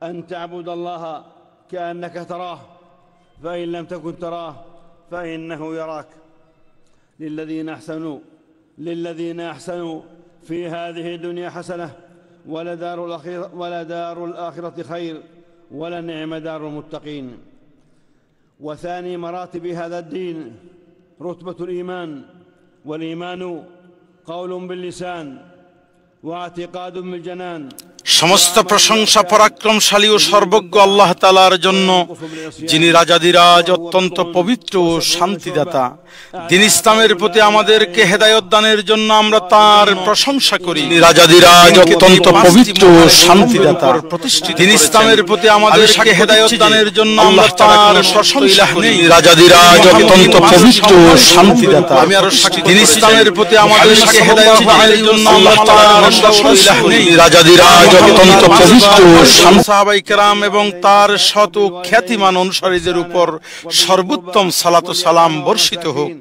أن تعبد الله كأنك تراه فإن لم تكن تراه فإنه يراك. للذين أحسنوا في هذه الدنيا حسنة ولدار الآخرة خير ولنعم دار المتقين. وثاني مراتب هذا الدين رتبة الإيمان، والإيمان قول باللسان واعتقاد بالجنان। সমস্ত প্রশংসা পরাক্রমশালী ও সর্বজ্ঞ আল্লাহ তাআলার জন্য, যিনি রাজাদিরাজ, অত্যন্ত পবিত্র ও শান্তিদাতা। দিন ইসলামের প্রতি আমাদেরকে হেদায়েত দানের জন্য আমরা তার প্রশংসা করি। রাজাদিরাজ, অত্যন্ত পবিত্র ও শান্তিদাতা। দিন ইসলামের প্রতি আমাদেরকে হেদায়েত দানের জন্য আমরা তার প্রশংসা করি। রাজাদিরাজ, অত্যন্ত পবিত্র ও শান্তিদাতা। দিন ইসলামের প্রতি আমাদেরকে হেদায়েত দানের জন্য আমরা তার প্রশংসা করি। রাজাদিরাজ, অত্যন্ত পবিত্র সাহাবায়ে কেরাম এবং তার শত খ্যাতিমান অনুসারীদের উপর সর্বোত্তম সালাত ও সালাম বর্ষিত হোক।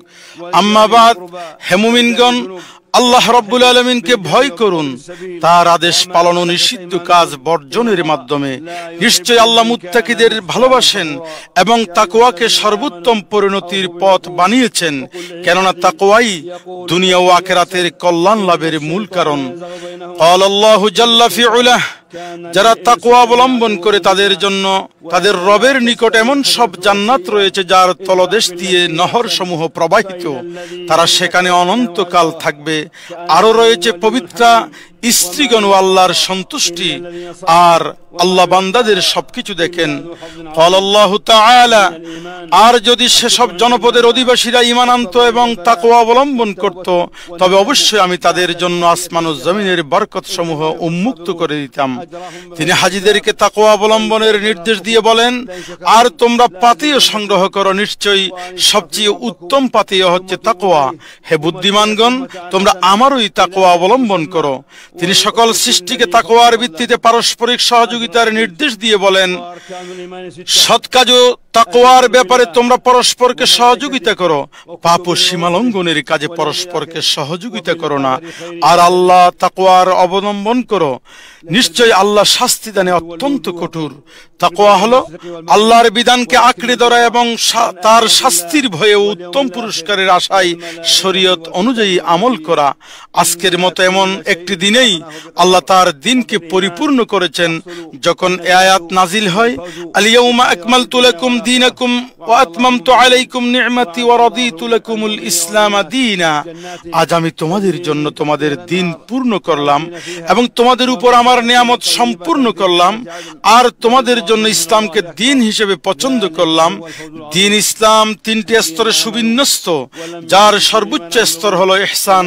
আম্মা বাদ, হে মুমিনগণ, আল্লাহ রাব্বুল আলামিনকে ভয় করুন, তার আদেশ পালন ও নিষিদ্ধ কাজ বর্জনের মাধ্যমে। নিশ্চয় আল্লাহ মুত্তাকিদের ভালোবাসেন এবং তাকওয়াকে সর্বোত্তম পরিণতির পথ বানিয়েছেন, কেননা তাকওয়াই দুনিয়া ও আখিরাতের কল্যাণ লাভের মূল কারণ। আল্লাহু জাল্লা ফি উলাহ, যারা তাকওয়া অবলম্বন করে তাদের জন্য তাদের রবের নিকট এমন সব জান্নাত রয়েছে যার তলদেশ দিয়ে নহর সমূহ প্রবাহিত, তারা সেখানে অনন্তকাল থাকবে। আরো রয়েছে পবিত্রা স্ত্রীগণ ও আল্লাহর সন্তুষ্টি, আর আল্লাহ বান্দাদের সবকিছু দেখেন। আল্লাহু তাআলা, আর যদি সেসব জনপদের অধিবাসীরা ঈমান আনত এবং তাকওয়া অবলম্বন করত, তবে অবশ্যই আমি তাদের জন্য আসমান ও জমিনের বরকত সমূহ উন্মুক্ত করে দিতাম। তিনি হাজীদেরকে তাকওয়া অবলম্বনের নির্দেশ দিয়ে বলেন, আর তোমরা পাথেয় সংগ্রহ করো, নিশ্চয়ই সবচেয়ে উত্তম পাথেয় হচ্ছে তাকওয়া। হে বুদ্ধিমানগণ, তোমরা আমারই তাকওয়া অবলম্বন করো। তিনি সকল সৃষ্টিকে তাকওয়ার ভিত্তিতে পারস্পরিক সহযোগিতার নির্দেশ দিয়ে বলেন, সৎ কাজ ও তাকওয়ার ব্যাপারে তোমরা পরস্পরকে সহযোগিতা করো, পাপ ও সীমালঙ্ঘনের কাজে পরস্পরকে সহযোগিতা করো না, আর আল্লাহ তাকওয়ার অবলম্বন করো। নিশ্চয় আল্লাহ শাস্তি দানে অত্যন্ত কঠোর। তাকওয়া হলো আল্লাহর বিধানকে আঁকড়ে ধরা এবং তার শাস্তির ভয়ে উত্তম পুরস্কারের আশায় শরীয়ত অনুযায়ী আমল করা। আজকের মতো এমন একটি দিনেই আল্লাহ তার দিনকে পরিপূর্ণ করেছেন, যখন এই আয়াত নাজিল হয়, আল ইয়াউমা আকমালতু লাকুম দীনাকুম ওয়া আতমামতু আলাইকুম নি'মাতি ওয়া রাদিতু লাকুমুল ইসলাম দীনা। আজ আমি তোমাদের জন্য তোমাদের দিন পূর্ণ করলাম এবং তোমাদের উপর আমার নিয়ামত সম্পূর্ণ করলাম, আর তোমাদের জন্য ইসলামকে দিন হিসেবে পছন্দ করলাম। দিন ইসলাম তিনটি স্তরে সুবিন্যস্ত, যার সর্বোচ্চ স্তর হলো ইহসান,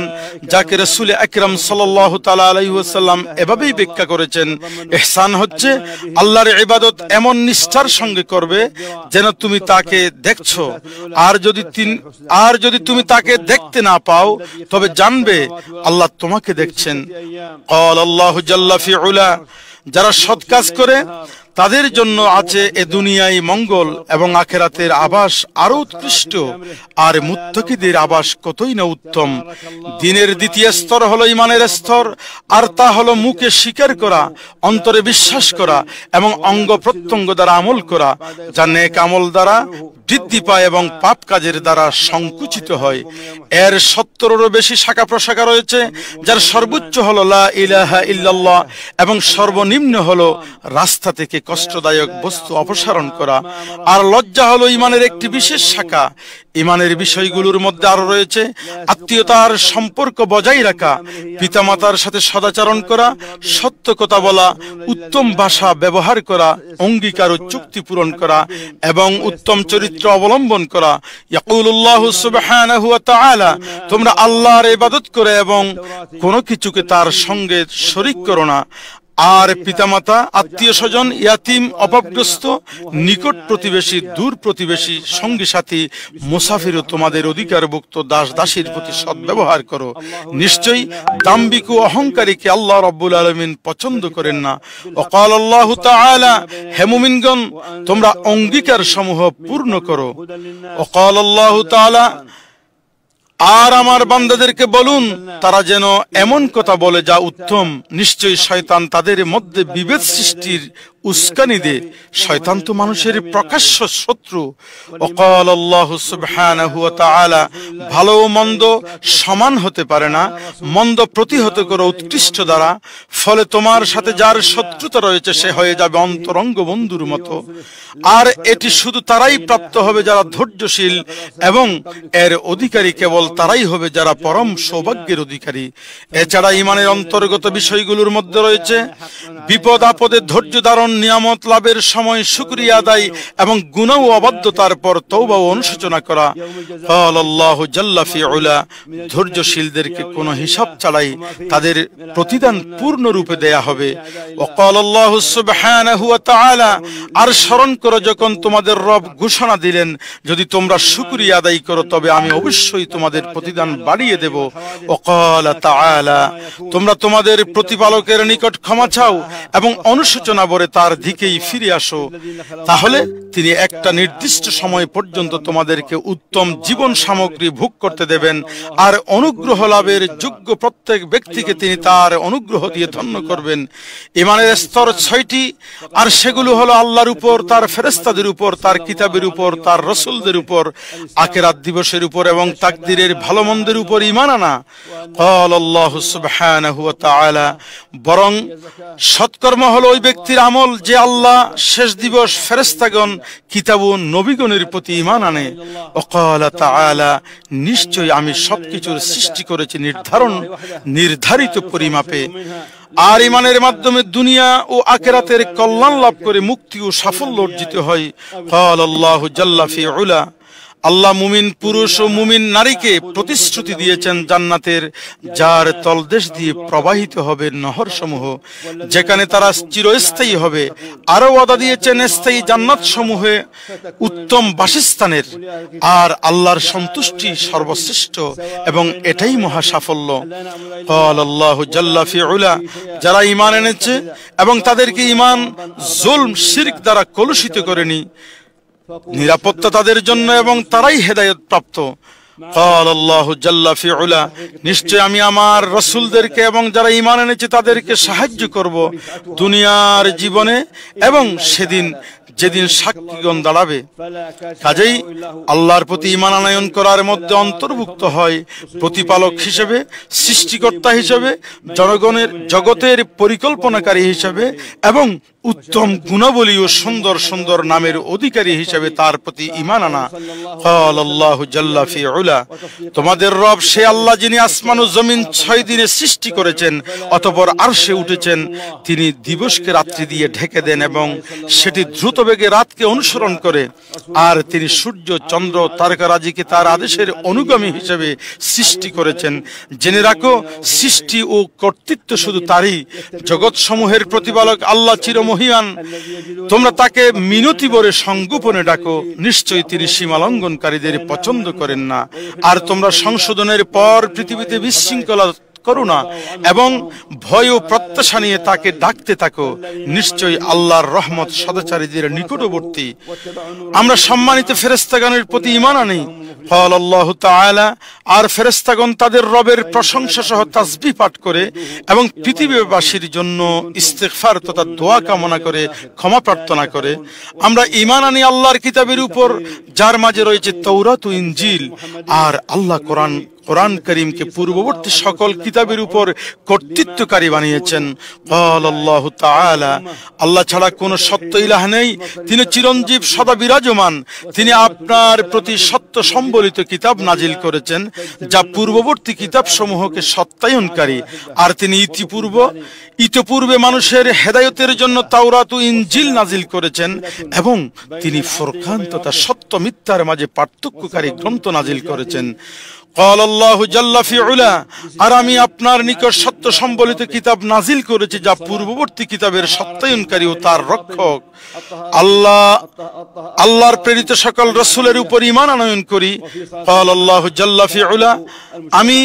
যাকে রাসূল আকরাম সাল্লাল্লাহু তাআলা আলাইহি ওয়াসাল্লাম এভাবেই ব্যাখ্যা করেছেন। ইহসান হচ্ছে আল্লাহর ইবাদত এমন নিষ্ঠার সঙ্গে করবে যেন তুমি তাকে দেখছো, আর যদি তুমি তাকে দেখতে না পাও তবে জানবে আল্লাহ তোমাকে দেখছেন। ক্বাল আল্লাহু জাল্লা ফি উলা, যারা সৎ কাজ করে তাদের জন্য আছে এ দুনিয়ায় মঙ্গল এবং আখিরাতের আবাস আরো উৎকৃষ্ট, আর মুত্তাকিদের আবাস কতই না উত্তম। দিনের দ্বিতীয় স্তর হলো ঈমানের স্তর, আর তা হলো মুখে স্বীকার করা, অন্তরে বিশ্বাস করা এবং অঙ্গ প্রত্যঙ্গ দ্বারা আমল করা, যা নেক আমল দ্বারা বৃদ্ধি পায় এবং পাপ কাজের দ্বারা সংকুচিত হয়। এর 70-এরও বেশি শাখা প্রশাখা রয়েছে, যার সর্বোচ্চ হলো লা ইলাহা ইল্লাল্লাহ এবং সর্বনিম্ন হলো রাস্তা থেকে কষ্টদায়ক বস্তু অপসারণ করা। আর লজ্জা হলো ঈমানের একটি বিশেষ শাখা। ঈমানের বিষয়গুলোর মধ্যে আরো রয়েছে আত্মীয়তার সম্পর্ক বজায় রাখা, পিতামাতার সাথে সদাচরণ করা, সত্য কথা বলা, উত্তম ভাষা ব্যবহার করা, অঙ্গীকার ও চুক্তি পূরণ করা এবং উত্তম চরিত্র অবলম্বন করা। ইয়াকুলুল্লাহু সুবহানাহু ওয়া তাআলা, তোমরা আল্লাহর ইবাদত করে এবং কোনো কিছুকে তার সঙ্গে শরীক করো না। আর পিতামাতা, আত্মীয় স্বজন, ইয়াতিম, অভাবগ্রস্ত, নিকট প্রতিবেশী, দূর প্রতিবেশী, সঙ্গী সাথী, মুসাফির ও তোমাদের অধিকারভুক্ত দাস দাসীর প্রতি সদ্ব্যবহার করো। নিশ্চয়ই দাম্ভিক ও অহংকারীকে আল্লাহ রাব্বুল আলামিন পছন্দ করেন না। ওয়াকাল আল্লাহু তাআলা, হে মুমিনগণ, তোমরা অঙ্গীকার সমূহ পূর্ণ করো। ওয়াকাল আল্লাহু তাআলা, আর আমার বান্দাদেরকে বলুন তারা যেন এমন কথা বলে যা উত্তম। নিশ্চয়ই শয়তান তাদের মধ্যে বিভেদ সৃষ্টির উস্কানি দে। শয়তান তো মানুষের প্রকাশ্য শত্রু। ওয়াকাল আল্লাহু সুবহানাহু ওয়া তাআলা, ভালো ও মন্দ সমান হতে পারে না, মন্দ প্রতিহত করো উৎকৃষ্ট দ্বারা, ফলে তোমার সাথে যার শত্রুতা রয়েছে সে হয়ে যাবে অন্তরঙ্গ বন্ধুর মতো। আর এটি শুধু তারাই প্রাপ্ত হবে যারা ধৈর্যশীল, এবং এর অধিকারী কেবল তারাই হবে যারা পরম সৌভাগ্যের অধিকারী। এছাড়া ঈমানের অন্তর্গত বিষয়গুলোর মধ্যে রয়েছে বিপদ আপদে ধৈর্য ধারণ, নিয়ামত লাভের সময় শুকরিয়া আদায় এবং গুনাহ ও অবাধ্যতার পর তওবা ও অনুশোচনা করা। ক্বাল আল্লাহু জাল্লা ফি উলা, ধৈর্যশীলদেরকে কোনো হিসাব ছাড়াই তাদের প্রতিদান পূর্ণরূপে দেয়া হবে। ওয়া ক্বাল আল্লাহু সুবহানাহু ওয়া তাআলা, আর স্মরণ করো যখন তোমাদের রব ঘোষণা দিলেন, যদি তোমরা শুকরিয়া আদায় করো তবে আমি অবশ্যই তোমাদের প্রতিদান বাড়িয়ে দেব। ওয়া ক্বাল তাআলা, তোমরা তোমাদের প্রতিপালকের নিকট ক্ষমা চাও এবং অনুশোচনা ভরে তার দিকেই ফিরে আসো, তাহলে তিনি একটা নির্দিষ্ট সময় পর্যন্ত তোমাদেরকে উত্তম জীবন সামগ্রী ভোগ করতে দেবেন। আর অনুগ্রহ লাভের যোগ্য প্রত্যেক ব্যক্তিকে তিনি তার অনুগ্রহ দিয়ে ধন্য করবেন। ঈমানের স্তর 6টি, আর সেগুলো হলো আল্লাহর উপর, তার ফেরেশতাদের উপর, তার কিতাবের উপর, তার রাসূলদের উপর, আখিরাত দিবসের উপর এবং তাকদীরের ভালো মন্দের উপর ঈমান আনা। ক্বাল আল্লাহু সুবহানাহু ওয়া তাআলা, বরং সৎকর্ম হলো ওই ব্যক্তির আমল যে আল্লাহ, শেষ দিবস, ফেরেশতাগণ, কিতাব ও নবীগণের প্রতি ঈমান আনে। ওয়াকাল তাআলা, নিশ্চয় আমি সবকিছুর সৃষ্টি করেছি নির্ধারিত পরিমাপে। আর ঈমানের মাধ্যমে দুনিয়া ও আখিরাতের কল্যাণ লাভ করে মুক্তি ও সাফল্য অর্জিত হয়। ক্বাল আল্লাহু জাল্লা ফি উলা, আল্লাহ মুমিন পুরুষ ও মুমিন নারীকে প্রতিশ্রুতি দিয়েছেন জান্নাতের, যার তলদেশ দিয়ে প্রবাহিত হবে নহর সমূহ, যেখানে তারা চিরস্থায়ী হবে। আরো ওয়াদা দিয়েছেন স্থায়ী জান্নাত সমূহে উত্তম বাসস্থানের। আর আল্লাহর সন্তুষ্টি সর্বশ্রেষ্ঠ এবং এটাই মহা সাফল্য। ক্বাল আল্লাহু জাল্লা ফি উলা, যারা ঈমান এনেছে এবং তাদেরকে ঈমান জুলম শিরক দ্বারা কলুষিত করেনি, নিরাপত্তা তাদের জন্য এবং তারাই হেদায়েত প্রাপ্ত। ক্বাল আল্লাহু জাল্লা ফি উলা, নিশ্চয় আমি আমার রাসূলদেরকে এবং যারা ঈমান এনেছে তাদেরকে সাহায্য করব দুনিয়ার জীবনে এবং সেদিন যেদিন সাক্ষীগণ দাঁড়াবে। কাজেই আল্লাহর প্রতি ঈমান আনয়ন করার মধ্যে অন্তর্ভুক্ত হয় প্রতিপালক হিসেবে, সৃষ্টিকর্তা হিসেবে, জগতের পরিকল্পনাকারী হিসেবে এবং উত্তম গুণাবলী ও সুন্দর সুন্দর নামের অধিকারী হিসেবে তার প্রতি ঈমান আনা। ক্বাল আল্লাহু জাল্লা ফি উলা, তোমাদের রব সে আল্লাহ যিনি আসমান ও জমিন 6 দিনে সৃষ্টি করেছেন, অতঃপর আরশে উঠেছেন। তিনি দিবসকে রাত্রি দিয়ে ঢেকে দেন এবং সেটি দ্রুত বেগে রাতকে অনুসরণ করে। আর তিনি সূর্য, চন্দ্র, তারকারাজিকে তার আদেশের অনুগামী হিসেবে সৃষ্টি করেছেন। জেনে রাখো, সৃষ্টি ও কর্তৃত্ব শুধু তারই। জগৎ সমূহের প্রতিপালক আল্লাহ চিরমহিয়ান, তোমরা তাকে মিনতি ভরে সংগোপনে ডাকো, নিশ্চয়ই তিনি সীমালঙ্ঘনকারীদের পছন্দ করেন না। আর তোমরা সংশোধনের পর পৃথিবীতে বিশৃঙ্খলা করুণা এবং ভয় ও প্রত্যাশা নিয়ে তাকে ডাকতে থাকো, নিশ্চয়ই আল্লাহর রহমত সদাচারীদের নিকটবর্তী। আমরা সম্মানিত ফেরেশতাগণের প্রতি ঈমান আনি। ক্বাল আল্লাহু তাআলা, আর ফেরেশতাগণ তাদের রবের প্রশংসা সহ তাসবিহ পাঠ করে এবং পৃথিবীবাসীর জন্য ইস্তিগফার তথা দোয়া কামনা করে ক্ষমা প্রার্থনা করে। আমরা ঈমান আনি আল্লাহর কিতাবের উপর, যার মাঝে রয়েছে তাওরাত ও ইনজিল। আর আল্লাহ কোরআন করিমকে পূর্ববর্তী সকল কিতাবের উপর কর্তৃত্বকারী বানিয়েছেন। ক্বাল আল্লাহু তাআলা, আল্লাহ ছাড়া কোনো সত্য ইলাহ নেই, তিনি চিরঞ্জীব, সদা বিরাজমান। তিনি আপনার প্রতি সত্য সম্বলিত কিতাব নাজিল করেছেন, যা পূর্ববর্তী কিতাব সমূহকে সত্যায়নকারী। আর তিনি ইতিপূর্বে মানুষের হেদায়েতের জন্য তাওরাত ও ইনজিল নাজিল করেছেন, এবং তিনি ফুরকান তথা সত্য মিথ্যার মাঝে পার্থক্যকারী গ্রন্থ নাজিল করেছেন। ক্বাল আল্লাহু জাল্লা ফি উলা, আর আমি আপনার নিকট সত্য সম্বলিত কিতাব নাজিল করেছি, যা পূর্ববর্তী কিতাবের সত্যায়নকারী ও তার রক্ষক। আল্লাহর প্রেরিত সকল রাসূলের উপর ঈমান আনয়ন করি। ক্বাল আল্লাহু জাল্লা ফি উলা, আমি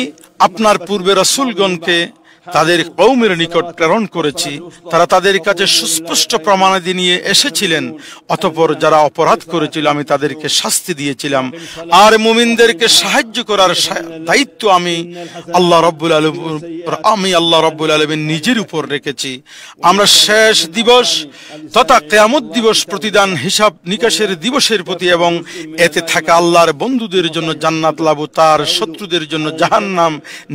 আপনার পূর্বে রাসূলগণকে তাদের কওমের নিকট প্রেরণ করেছি, তারা তাদের কাছে সুস্পষ্ট প্রমাণাদি নিয়ে এসেছিলেন। অতঃপর যারা অপরাধ করেছিল আমি তাদেরকে শাস্তি দিয়েছিলাম, আর মুমিনদেরকে সাহায্য করার দায়িত্ব আমি আল্লাহ রাব্বুল আলামিন নিজের উপর রেখেছি। আমরা শেষ দিবস তথা কিয়ামত দিবস, প্রতিদান হিসাব নিকাশের দিবসের প্রতি এবং এতে থাকা আল্লাহর বন্ধুদের জন্য জান্নাত লাভ, তার শত্রুদের জন্য জাহান্নাম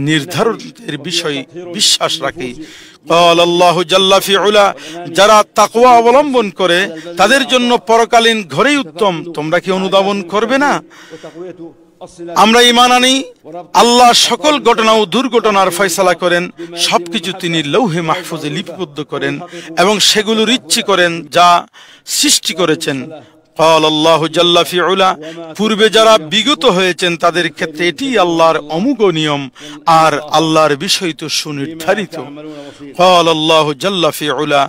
নির্ধারণের বিষয় বিশ্বাস রাখি। আল্লাহু জাল্লা ফি উলা, যারা তাকওয়া অবলম্বন করে তাদের জন্য পরকালীন ঘরেই উত্তম। তোমরা কি অনুধাবন করবে না? আমরা ঈমান আনি আল্লাহ সকল ঘটনা ও দুর্ঘটনার ফয়সালা করেন, সবকিছু তিনি লৌহে মাহফুজে লিপিবদ্ধ করেন এবং সেগুলোর ইচ্ছে করেন যা সৃষ্টি করেছেন। আল্লাহু জাল্লা ফি উলা, পূর্বে যারা বিগত হয়েছেন তাদের ক্ষেত্রে এটি আল্লাহর অমোঘ নিয়ম, আর আল্লাহর বিষয় তো সুনির্ধারিত। আল্লাহু জাল্লা ফি উলা,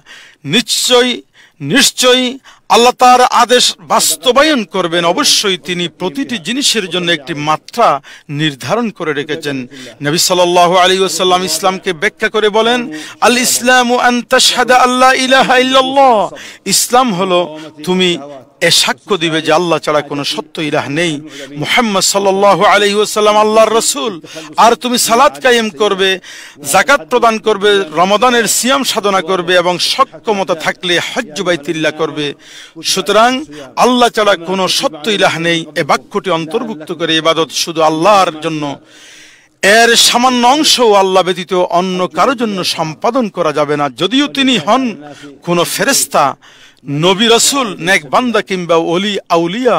নিশ্চয়ই আল্লাহ তার আদেশ বাস্তবায়ন করবেন। অবশ্যই তিনি প্রতিটি জিনিসের জন্য একটি মাত্রা নির্ধারণ করে রেখেছেন। নবী সাল্লাল্লাহু আলাইহি ওয়াসাল্লাম ইসলামকে ব্যাখ্যা করে বলেন, আল ইসলামু আন তাশহাদা আল্লা ইলাহা ইল্লাল্লাহ, ইসলাম হলো তুমি এ সাক্ষ্য দিবে যে আল্লাহ ছাড়া কোনো সত্য ইলাহ নেই, মুহাম্মদ সাল্লাল্লাহু আলাইহি ওয়াসাল্লাম আল্লাহর রাসূল, আর তুমি সালাত কায়েম করবে, যাকাত প্রদান করবে, রমাদানের সিয়াম সাধনা করবে এবং সক্ষমতা থাকলে হজ্জ বাইতুল্লাহ করবে। সুতরাং আল্লাহ ছাড়া কোনো সত্য ইলাহ নেই। এ বাক্যটি অন্তর্ভুক্ত করে ইবাদত শুধু আল্লাহর জন্য, এর সামান্য অংশও আল্লাহ ব্যতীত অন্য কারো জন্য সম্পাদন করা যাবে না, যদিও তিনি হন কোন ফেরেশতা, নবী রাসূল, নেক বান্দা কিংবা ওলি আউলিয়া।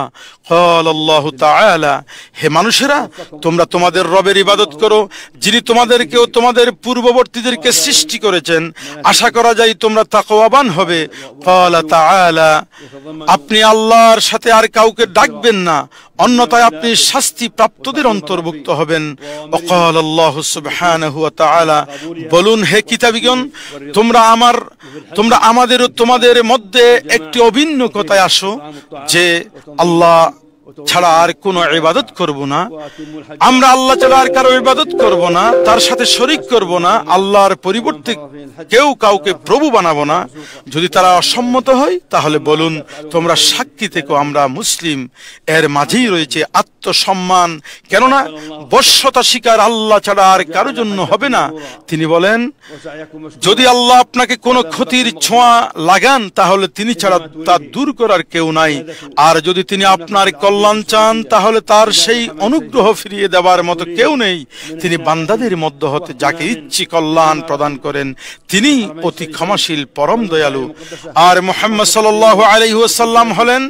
আল্লাহু তাআলা, হে মানুষেরা, তোমরা তোমাদের রবের ইবাদত করো, যিনি তোমাদেরকে ও তোমাদের পূর্ববর্তীদেরকে সৃষ্টি করেছেন। আশা করা যায় তোমরা তাকওয়াবান হবে। ক্বালা তাআলা, আপনি আল্লাহর সাথে আর কাউকে ডাকবেন না, অন্যথায় আপনি শাস্তি প্রাপ্তদের অন্তর্ভুক্ত হবেন। ওয়াকাল আল্লাহু সুবহানাহু ওয়া তাআলা, বলুন হে কিতাবীগণ, তোমরা আমাদের ও তোমাদের মধ্যে একটি অভিন্ন কথায় আসো যে আল্লাহ ছাড়া আর কোনো ইবাদত করব না, আমরা আল্লাহ ছাড়া আর কারো ইবাদত করব না, তার সাথে শরীক করব না, আল্লাহর পরিবর্তে কেউ কাউকে প্রভু বানাবো না। যদি তারা অসম্মত হয় তাহলে বলুন তোমরা সাক্ষী থেকো আমরা মুসলিম। এর মাঝেই রয়েছে আত্মসম্মান, কেননা বশ্যতা স্বীকার আল্লাহ ছাড়া আর কারো জন্য হবে না। তিনি বলেন, যদি আল্লাহ আপনাকে কোনো ক্ষতির ছোঁয়া লাগান তাহলে তিনি ছাড়া তা দূর করার কেউ নাই, আর যদি তিনি আপনার কল্যাণ চান তাহলে তার সেই অনুগ্রহ ফিরিয়ে দেওয়ার মতো কেউ নেই। তিনি বান্দাদের মধ্য হতে যাকে ইচ্ছে কল্যাণ প্রদান করেন, তিনি অতি ক্ষমাশীল পরম দয়ালু। আর মুহাম্মদ সাল্লাল্লাহু আলাইহি ওয়াসাল্লাম হলেন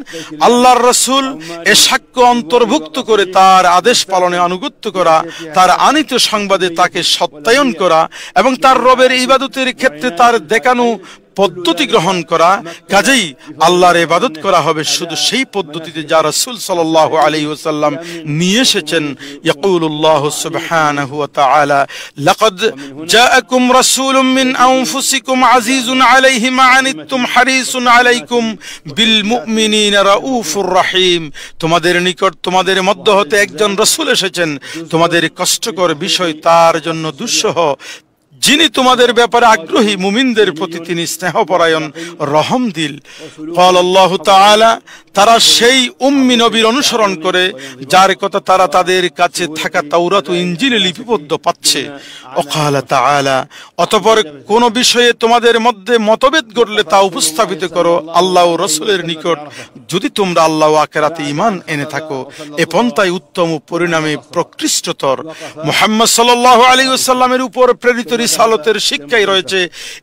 আল্লাহর রাসূল। এ সাক্ষ্য অন্তর্ভুক্ত করে তার আদেশ পালনে আনুগত্য করা, তার আনিত সংবাদে তাকে সত্যায়ন করা এবং তার রবের ইবাদতের ক্ষেত্রে তার দেখানো পদ্ধতি গ্রহণ করা। কাজেই আল্লাহর ইবাদত করা হবে শুধু সেই পদ্ধতিতে যা রাসূল সাল্লাল্লাহু আলাইহি ওয়াসাল্লাম নিয়ে এসেছেন। ইয়াকুলুল্লাহু সুবহানাহু ওয়া তাআলা, লাকাদ জাআকুম রাসূলুম মিন আনফুসিকুম আজিজুন আলাইহি মা আনিতুম হারিসুন আলাইকুম বিল মুমিনিনা রাউফুর রহিম। তোমাদের নিকট তোমাদের মধ্য হতে একজন রাসূল এসেছেন, তোমাদের কষ্টকর বিষয় তার জন্য দুঃসহ, যিনি তোমাদের ব্যাপারে আগ্রহী, মুমিনদের প্রতি তিনি স্নেহপরায়ণ রহমদিল। আল্লাহু তাআলা, তারা সেই উম্মি নবীর অনুসরণ করে যার কথা তারা তাদের কাছে থাকা তাওরাত ও ইনজিলে লিপিবদ্ধ পাচ্ছে। ওয়াকালা তাআলা, অতঃপর কোন বিষয়ে তোমাদের মধ্যে মতভেদ ঘটলে তা উপস্থাপিত করো আল্লাহ ও রাসূলের নিকট, যদি তোমরা আল্লাহ ও আখিরাতে ঈমান এনে থাকো। এ পন্থাই উত্তম ও পরিণামে প্রকৃষ্টতর। মুহাম্মদ সাল্লাল্লাহু আলাইহি ওয়াসাল্লামের উপর প্রেরিত রিসালতের শিক্ষাই রয়েছে।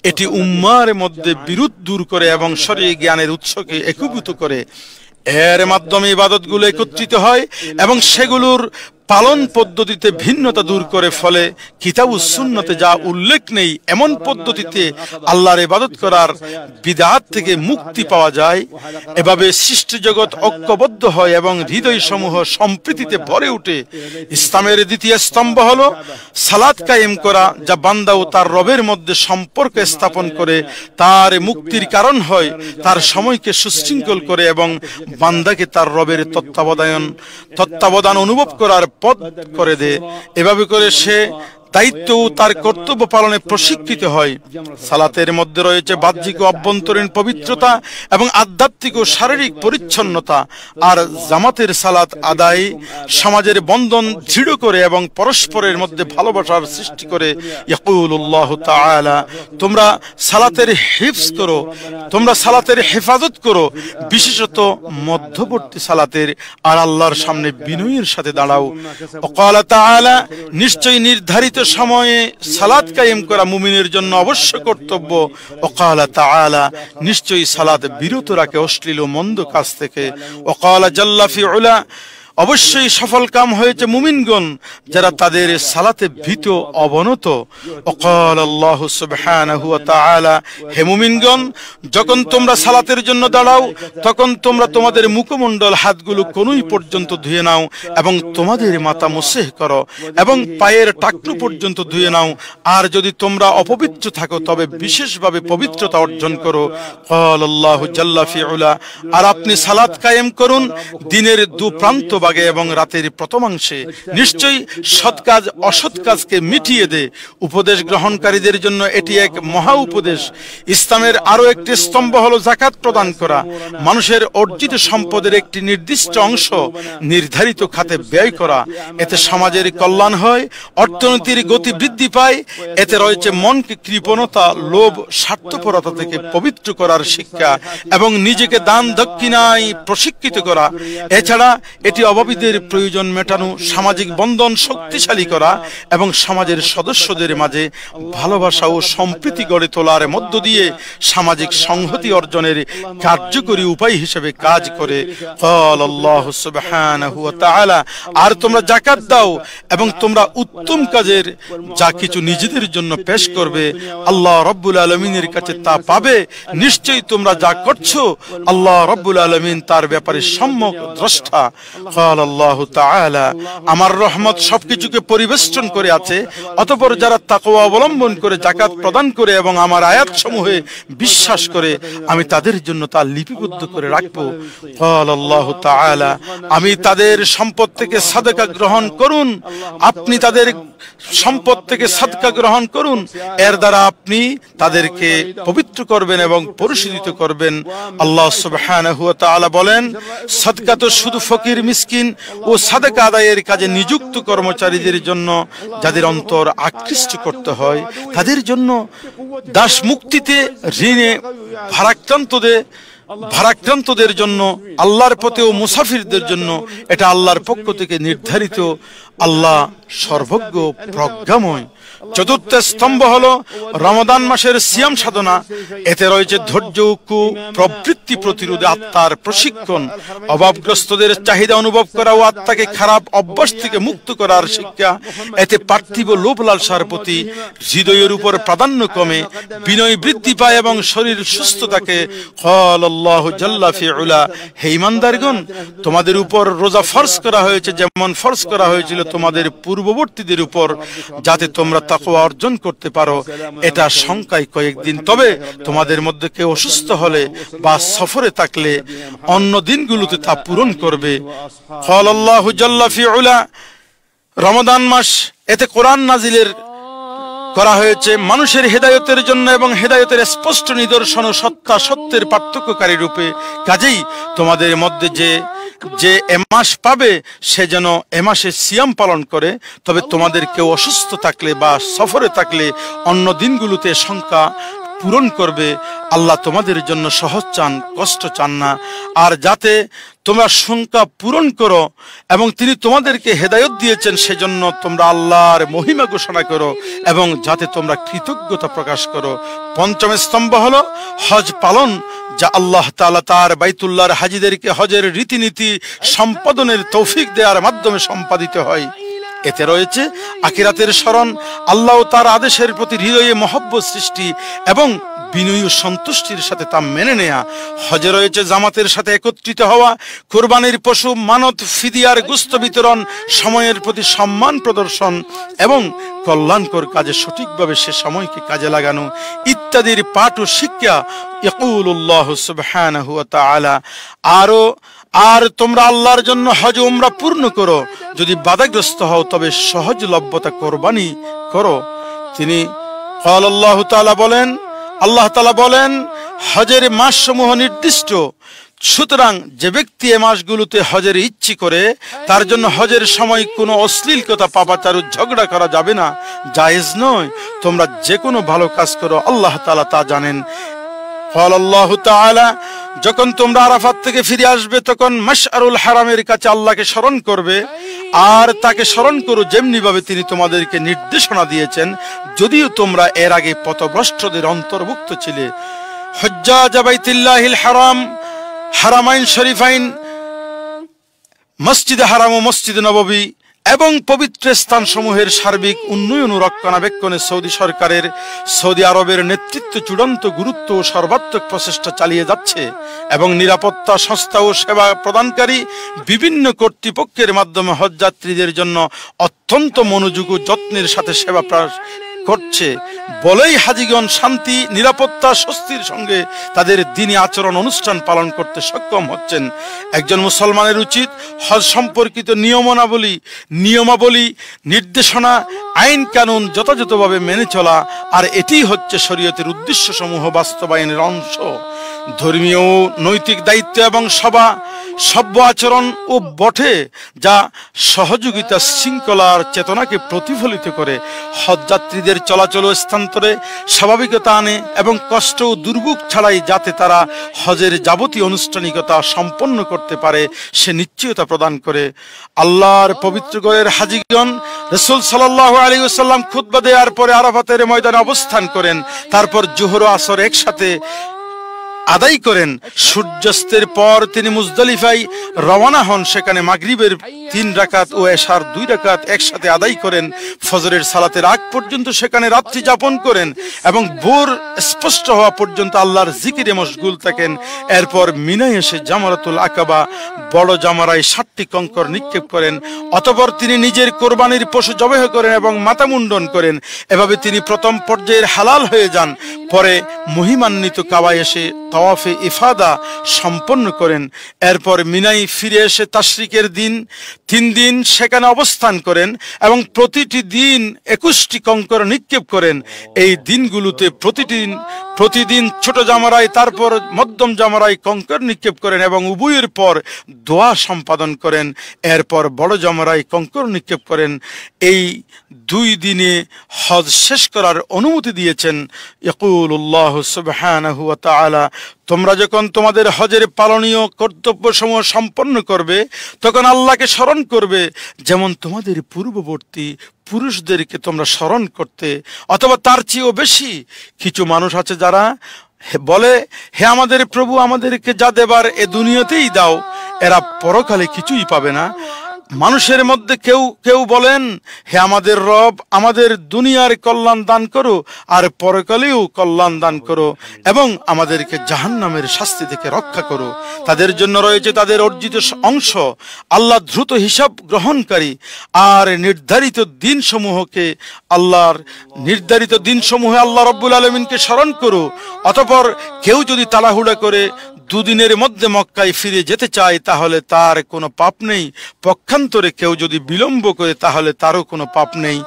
এটি উম্মার মধ্যে বিরোধ দূর করে এবং শরীয়ী জ্ঞানের উৎসকে একীভূত করে। এর মাধ্যমে ইবাদতগুলো একত্রিত হয় এবং সেগুলোর পালন পদ্ধতিতে ভিন্নতা দূর করে, ফলে কিতাব ও সুন্নতে যা উল্লেখ নেই এমন পদ্ধতিতে আল্লাহর ইবাদত করার বিদআত থেকে মুক্তি পাওয়া যায়। এভাবে সৃষ্টি জগৎ ঐক্যবদ্ধ হয় এবং হৃদয় সমূহ সম্প্রীতিতে ভরে ওঠে। ইসলামের দ্বিতীয় স্তম্ভ হলো সালাত কায়েম করা, যা বান্দা ও তার রবের মধ্যে সম্পর্ক স্থাপন করে, তার মুক্তির কারণ হয়, তার সময়কে সুশৃঙ্খল করে এবং বান্দাকে তার রবের তত্ত্বাবধান অনুভব করার পথ করে দেয়। এভাবে করে সে দায়িত্ব ও তার কর্তব্য পালনে প্রশিক্ষিত হয়। সালাতের মধ্যে রয়েছে বাহ্যিক ও অভ্যন্তরীণ পবিত্রতা এবং আধ্যাত্মিক ও শারীরিক পরিচ্ছন্নতা। আর জামাতের সালাত আদায় সমাজের বন্ধন দৃঢ় করে এবং পরস্পরের মধ্যে ভালোবাসার সৃষ্টি করে। ইয়াকুলুল্লাহু তাআলা, তোমরা সালাতের হিফজ করো, তোমরা সালাতের হেফাজত করো, বিশেষত মধ্যবর্তী সালাতের, আর আল্লাহর সামনে বিনয়ের সাথে দাঁড়াও। ওয়াকালা তাআলা, নিশ্চয়ই নির্ধারিত সময়ে সালাত কায়েম করা মুমিনের জন্য অবশ্য কর্তব্য। ওয়াকালা তাআলা, নিশ্চয়ই সালাত বিরত রাখে অশ্লীল ও মন্দ কাজ থেকে। ওয়াকালা জাল্লা ফি উলা, অবশ্যই সফল কাম হয়েছে মুমিনগণ যারা তাদের সালাতে ভীত অবনত। ওয়াকাল আল্লাহু সুবহানাহু ওয়া তাআলা, হে মুমিনগণ, যখন তোমরা সালাতের জন্য দাঁড়াও তখন তোমরা তোমাদের মুখমণ্ডল হাতগুলো কোনুই পর্যন্ত ধুয়ে নাও এবং তোমাদের মাথা মুসেহ করো এবং পায়ের টাকনু পর্যন্ত ধুয়ে নাও। আর যদি তোমরা অপবিত্র থাকো তবে বিশেষভাবে পবিত্রতা অর্জন করো। ক্বাল আল্লাহু জাল্লা ফি উলা, আর আপনি সালাত কায়েম করুন দিনের দু প্রান্ত ভাগে এবং রাতের প্রথমাংশে। নিশ্চয়ই সৎ কাজ অসৎ কাজকে মিটিয়ে দেয়। উপদেশ গ্রহণকারীদের জন্য এটি এক মহা উপদেশ। ইসলামের আরো একটি স্তম্ভ হলো যাকাত প্রদান করা। মানুষের অর্জিত সম্পদের একটি নির্দিষ্ট অংশ নির্ধারিত খাতে ব্যয় করা। এতে সমাজের কল্যাণ হয়, অর্থনীতির গতি বৃদ্ধি পায়। এতে রয়েছে মনকে কৃপণতা, লোভ, স্বার্থপরতা থেকে পবিত্র করার শিক্ষা এবং নিজেকে দান দক্ষিণায় প্রশিক্ষিত করা। এছাড়া এটি অভাবীদের প্রয়োজন মেটানো, সামাজিক বন্ধন শক্তিশালী করা এবং সমাজের সদস্যদের মাঝে ভালোবাসা ও সম্প্রীতি গড়ে তোলার মধ্য দিয়ে সামাজিক সংহতি অর্জনের কার্যকরী উপায় হিসেবে কাজ করে। ক্বাল আল্লাহু সুবহানাহু ওয়া তাআলা, আর তোমরা যাকাত দাও এবং তোমরা উত্তম কাজের যা কিছু নিজেদের জন্য পেশ করবে আল্লাহ রাব্বুল আলামিনের কাছে তা পাবে। নিশ্চয়ই তোমরা যা করছো আল্লাহ রাব্বুল আলামিন তার ব্যাপারে সম্যক দ্রষ্টা। ক্বাল আল্লাহু তাআলা, আমার রহমত সবকিছুকে পরিবেষ্টন করে আছে। অতঃপর যারা তাকওয়া অবলম্বন করে যাকাত প্রদান করে এবং আমার আয়াত সমূহে বিশ্বাস করে আমি তাদের জন্য তা লিপিবদ্ধ করে রাখবো। ক্বাল আল্লাহু তাআলা, আমি তাদের সম্পদ থেকে সাদকা গ্রহণ করুন, আপনি তাদের সম্পদ থেকে সাদকা গ্রহণ করুন, এর দ্বারা আপনি তাদেরকে পবিত্র করবেন এবং পরিশোধিত করবেন। আল্লাহ সুবহানাহু ওয়া তাআলা বলেন, সাদকা তো শুধু ফকির, মিসকিন ও সাদকা আদায়ের কাজে নিযুক্ত কর্মচারীদের জন্য, যাদের অন্তর আকৃষ্ট করতে হয়, তাদের জন্য, দাস মুক্তিতে, ঋণে ভারাক্রান্তদের জন্য, আল্লাহর পথে ও মুসাফিরদের জন্য। এটা আল্লাহর পক্ষ থেকে নির্ধারিত। আল্লাহ সর্বজ্ঞ, প্রজ্ঞাময়। চতুর্থ স্তম্ভ হলো রমাদান মাসের সিয়াম সাধনা। এতে রয়েছে ধৈর্য, প্রবৃত্তি প্রতিরোধে আত্মার প্রশিক্ষণ, অভাবগ্রস্তদের চাহিদা অনুভব করা ও আত্মাকে খারাপ অভ্যাস থেকে মুক্ত করার শিক্ষা। এতে পার্থিব লোভ লালসার প্রতি হৃদয়ের উপর প্রাধান্য কমে, বিনয় বৃদ্ধি পায় এবং শরীর সুস্থ থাকে। ক্বাল আল্লাহু জাল্লা ফি উলা, হে ঈমানদারগণ, তোমাদের উপর রোজা ফরজ করা হয়েছে যেমন ফরজ করা হয়েছিল তোমাদের পূর্ববর্তীদের উপর, যাতে তোমরা তাকওয়া অর্জন করতে পারো। এটা সংখ্যায় কয়েকদিন। তবে তোমাদের মধ্যে কেউ অসুস্থ হলে বা সফরে থাকলে অন্য দিনগুলোতে তা পূরণ করবে। ক্বাল আল্লাহু জাল্লা ফি উলা, রমাদান মাস, এতে কোরআন নাজিলের করা হয়েছে মানুষের হেদায়েতের জন্য এবং হেদায়েতের স্পষ্ট নিদর্শন ও সত্যের পার্থক্যকারী রূপে। কাজেই তোমাদের মধ্যে যে এ মাস পাবে সে যেন এ মাসে সিয়াম পালন করে। তবে তোমাদের কেউ অসুস্থ থাকলে বা সফরে থাকলে অন্য দিনগুলোতে সংখ্যা পূরণ করবে। আল্লাহ তোমাদের জন্য সহজ চান, কষ্ট চান না। আর যাতে তোমরা সংখ্যা পূরণ করো এবং তিনি তোমাদেরকে হেদায়েত দিয়েছেন সেজন্য তোমরা আল্লাহর মহিমা ঘোষণা করো এবং যাতে তোমরা কৃতজ্ঞতা প্রকাশ করো। পঞ্চম স্তম্ভ হলো হজ পালন, যা আল্লাহ তাআলা তার বাইতুল্লাহর হাজীদেরকে হজের রীতিনীতি সম্পাদনের তৌফিক দেওয়ার মাধ্যমে সম্পাদিত হয়। এতে রয়েছে আখিরাতের স্মরণ, আল্লাহ ও তার আদেশের প্রতি হৃদয়ে মহব্বত সৃষ্টি এবং বিনয়ী ও সন্তুষ্টির সাথে তা মেনে নেয়া। হজে রয়েছে জামাতের সাথে একত্রিত হওয়া, কুরবানির পশু, মানত, ফিদিয়ার গোশত বিতরণ, সময়ের প্রতি সম্মান প্রদর্শন এবং কল্যাণকর কাজে সঠিকভাবে সে সময়কে কাজে লাগানো ইত্যাদির পাঠ ও শিক্ষা। ইয়াকুলুল্লাহু সুবহানাহু ওয়া তাআলা, আর তোমরা আল্লাহর জন্য হজ উমরা পূর্ণ করো। যদি বাধাগ্রস্ত হও তবে সহজলভ্যতা কোরবানি করো। তিনি আল্লাহ তাআলা বলেন হজের মাসসমূহ নির্দিষ্ট, সুতরাং যে ব্যক্তি এ মাসগুলোতে হজের ইচ্ছে করে তার জন্য হজের সময় কোনো অশ্লীল কথা, পাপাচার, ঝগড়া করা যাবে না, জায়েজ নয়। তোমরা যে কোনো ভালো কাজ করো, আল্লাহ তাআলা তা জানেন। আল্লাহ তাআলা যখন তোমরা আরাফাত থেকে ফিরে আসবে তখন মাশআরুল হারামের কাছে আল্লাহকে স্মরণ করবে, আর তাকে স্মরণ করো যেমনি ভাবে তিনি তোমাদেরকে নির্দেশনা দিয়েছেন, যদিও তোমরা এর আগে পথভ্রষ্টদের অন্তর্ভুক্ত ছিলে। হুজ্জাজ বাইতুল্লাহিল হারাম, হারামাইন শরীফাইন, মসজিদে হারাম ও মসজিদে নববী এবং পবিত্র স্থানসমূহের সার্বিক উন্নয়ন ও রক্ষণাবেক্ষণে সৌদি সরকারের, সৌদি আরবের নেতৃত্ব চূড়ান্ত গুরুত্ব ও সর্বাত্মক প্রচেষ্টা চালিয়ে যাচ্ছে এবং নিরাপত্তা সংস্থা ও সেবা প্রদানকারী বিভিন্ন কর্তৃপক্ষের মাধ্যমে হজযাত্রীদের জন্য অত্যন্ত মনোযোগ ও যত্নের সাথে সেবা করছে বলেই হাজিগণ শান্তি, নিরাপত্তা, স্বস্তির সঙ্গে তাদের দিনী আচরণ অনুষ্ঠান পালন করতে সক্ষম হচ্ছেন। একজন মুসলমানের উচিত হজ সম্পর্কিত নিয়মাবলী, নির্দেশনা, আইন কানুন যথাযথভাবে মেনে চলা, আর এটি হচ্ছে শরীয়তের উদ্দেশ্য সমূহ বাস্তবায়নের অংশ। ধর্মীয় ও নৈতিক দায়িত্ব এবং সভ্য আচরণ ও বটে, যা সহযোগিতা, শৃঙ্খলার চেতনাকে প্রতিফলিত করে। হজযাত্রীদের চলাচল ও স্থানান্তরে স্বাভাবিকতা আনে এবং কষ্ট ও দুর্ভোগ ছাড়াই যাতে তারা হজের যাবতীয় আনুষ্ঠানিকতা সম্পন্ন করতে পারে সে নিশ্চয়তা প্রদান করে। আল্লাহর পবিত্র ঘরের হাজিগণ রাসূল সাল্লাল্লাহু আলাইহি ওয়াসাল্লাম খুতবা দেওয়ার পরে আরাফাতের ময়দানে অবস্থান করেন, তারপর জোহর ও আসর একসাথে আদায় করেন। সূর্যাস্তের পর তিনি মুজদালিফায় রওনা হন, সেখানে মাগরিবের 3 রাকাত ও এশার 2 রাকাত একসাথে আদায় করেন। ফজরের সালাতের আগ পর্যন্ত সেখানে রাত্রি যাপন করেন এবং ভোর স্পষ্ট হওয়া পর্যন্ত আল্লাহর জিকিরে মশগুল থাকেন। এরপর মিনায় এসে জামারাতুল আকাবা, বড় জামারায় 7টি কঙ্কর নিক্ষেপ করেন। অতঃপর তিনি নিজের কোরবানির পশু জবাহ করেন এবং মাথা মুন্ডন করেন। এভাবে তিনি প্রথম পর্যায়ের হালাল হয়ে যান। পরে মহিমান্বিত কাবায় এসে তাওয়াফে ইফাদা সম্পন্ন করেন। এরপর মিনায় ফিরে এসে তাশরিকের দিন 3 দিন সেখানে অবস্থান করেন এবং প্রতিটি দিন 21টি কঙ্কর নিক্ষেপ করেন। এই দিনগুলোতে প্রতিদিন ছোট জামারায়, তারপর মধ্যম জামারায় কঙ্কর নিক্ষেপ করেন এবং উভয়ের পর দোয়া সম্পাদন করেন। এরপর বড় জামারায় কঙ্কর নিক্ষেপ করেন। এই 2 দিনে হজ শেষ করার অনুমতি দিয়েছেন। ইয়াকুলুল্লাহু সুবহানাহু ওয়া তাআলা, তোমরা যখন তোমাদের হজের পালনীয় কর্তব্যসমূহ সম্পন্ন করবে তখন আল্লাহকে স্মরণ করবে যেমন তোমাদের পূর্ববর্তী পুরুষদেরকে তোমরা স্মরণ করতে, অথবা তার চেয়েও বেশি। কিছু মানুষ আছে যারা বলে, হে আমাদের প্রভু, আমাদেরকে যা দেবার এ দুনিয়াতেই দাও। এরা পরকালে কিছুই পাবে না। মানুষের মধ্যে কেউ বলেন, হে আমাদের রব, আমাদের দুনিয়ার কল্যাণ দান করো আর পরকালেও কল্যাণ দান করো এবং আমাদেরকে জাহান্নামের শাস্তি থেকে রক্ষা করো। তাদের জন্য রয়েছে তাদের অর্জিত অংশ। আল্লাহ দ্রুত হিসাব গ্রহণকারী। আর নির্ধারিত দিনসমূহে আল্লাহ রব্বুল আলামিনকে স্মরণ করো। অতঃপর কেউ যদি তাড়াহুড়া করে 2 দিনের মধ্যে মক্কায় ফিরে যেতে চায় তাহলে তার কোনো পাপ নেই। পক্ষান্তরে কেউ যদি বিলম্ব করে তাহলে তারও কোনো পাপ নেই।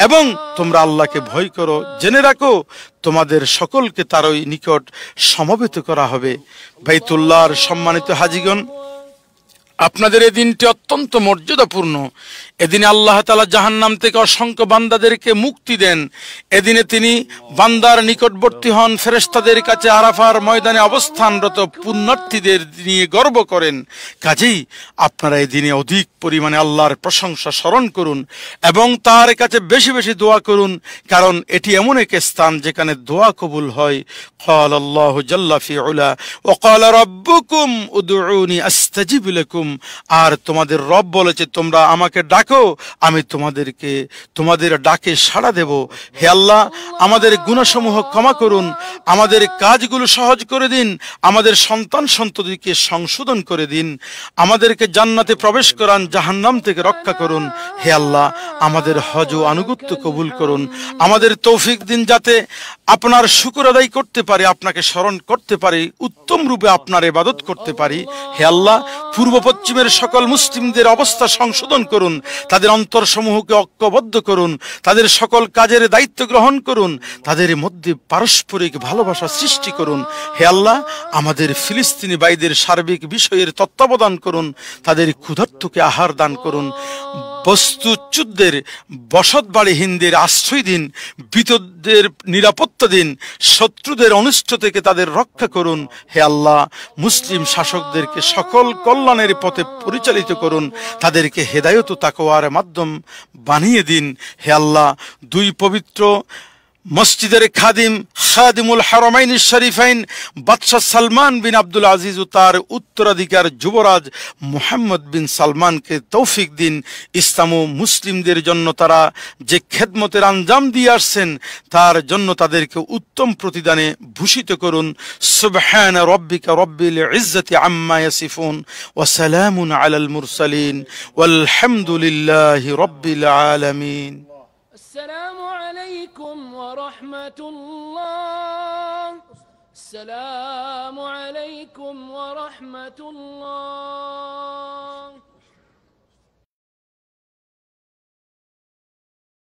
এবং তোমরা আল্লাহকে ভয় করো, জেনে রাখো তোমাদের সকলকে তারই নিকট সমবেত করা হবে। বাইতুল্লাহর সম্মানিত হাজিগণ, আপনাদের এই দিনটি অত্যন্ত মর্যাদাপূর্ণ। এদিনে আল্লাহ তাআলা জাহান্নাম থেকে অসংখ্য বান্দাদেরকে মুক্তি দেন। এদিনে তিনি বান্দার নিকটবর্তী হন, ফেরেশতাদের কাছে আরাফার ময়দানে অবস্থানরত পুণ্যার্থীদের নিয়ে গর্ব করেন। কাজেই আপনারা এই দিনে অধিক পরিমাণে আল্লাহর প্রশংসা স্মরণ করুন এবং তার কাছে বেশি বেশি দোয়া করুন, কারণ এটি এমন এক স্থান যেখানে দোয়া কবুল হয়। قال الله جل في علا وقال ربكم ادعوني استجب لكم। আর তোমাদের রব বলেছে, তোমরা আমাকে ডাকো, আমি তোমাদের ডাকে সাড়া দেব। হে আল্লাহ, আমাদের গুনাহসমূহ ক্ষমা করুন, আমাদের কাজগুলো সহজ করে দিন, আমাদের সন্তান সন্ততিকে সংশোধন করে দিন, আমাদেরকে জান্নাতে প্রবেশ করান, জাহান্নাম থেকে রক্ষা করুন। হে আল্লাহ, আমাদের হজ ও আনুগত্য কবুল করুন, আমাদের তৌফিক দিন যাতে আপনার শুকর আদায় করতে পারি, আপনাকে স্মরণ করতে পারি, উত্তম রূপে আপনার ইবাদত করতে পারি। হে আল্লাহ, পূর্ব পশ্চিমের সকল মুসলিমদের অবস্থা সংশোধন করুন, তাদের অন্তরসমূহকে ঐক্যবদ্ধ করুন, তাদের সকল কাজের দায়িত্ব গ্রহণ করুন, তাদের মধ্যে পারস্পরিক ভালোবাসা সৃষ্টি করুন। হে আল্লাহ, আমাদের ফিলিস্তিনি ভাইদের সার্বিক বিষয়ের তত্ত্বাবধান করুন, তাদের ক্ষুধার্তকে আহার দান করুন, বস্তুচ্যুতদের বসত বাড়িহীনদের আশ্রয় দিন, বিতদের নিরাপত্তা দিন, শত্রুদের অনিষ্ট থেকে তাদের রক্ষা করুন। হে আল্লাহ, মুসলিম শাসকদেরকে সকল কল্যাণের পথে পরিচালিত করুন, তাদেরকে হেদায়েত ও তাকওয়ার মাধ্যম বানিয়ে দিন। হে আল্লাহ, দুই পবিত্র মসজিদের খাদিমুল হারামাইন শরীফাইন বাদশাহ সালমান বিন আব্দুল আজিজ ও তার উত্তরাধিকার যুবরাজ মুহাম্মদ বিন সালমানকে তৌফিক দিন। ইসলাম ও মুসলিমদের জন্য তারা যে খেদমতের আঞ্জাম দিয়ে আসছেন তার জন্য তাদেরকে উত্তম প্রতিদানে ভূষিত করুন। সুবহান রাব্বিকা রব্বিল ইজ্জাতি আম্মা ইয়াসিফুন ওয়া সালামুন আলাল মুরসালিন ওয়ালহামদুলিল্লাহি রাব্বিল আলামিন। السلام عليكم ورحمة الله. السلام عليكم ورحمة الله.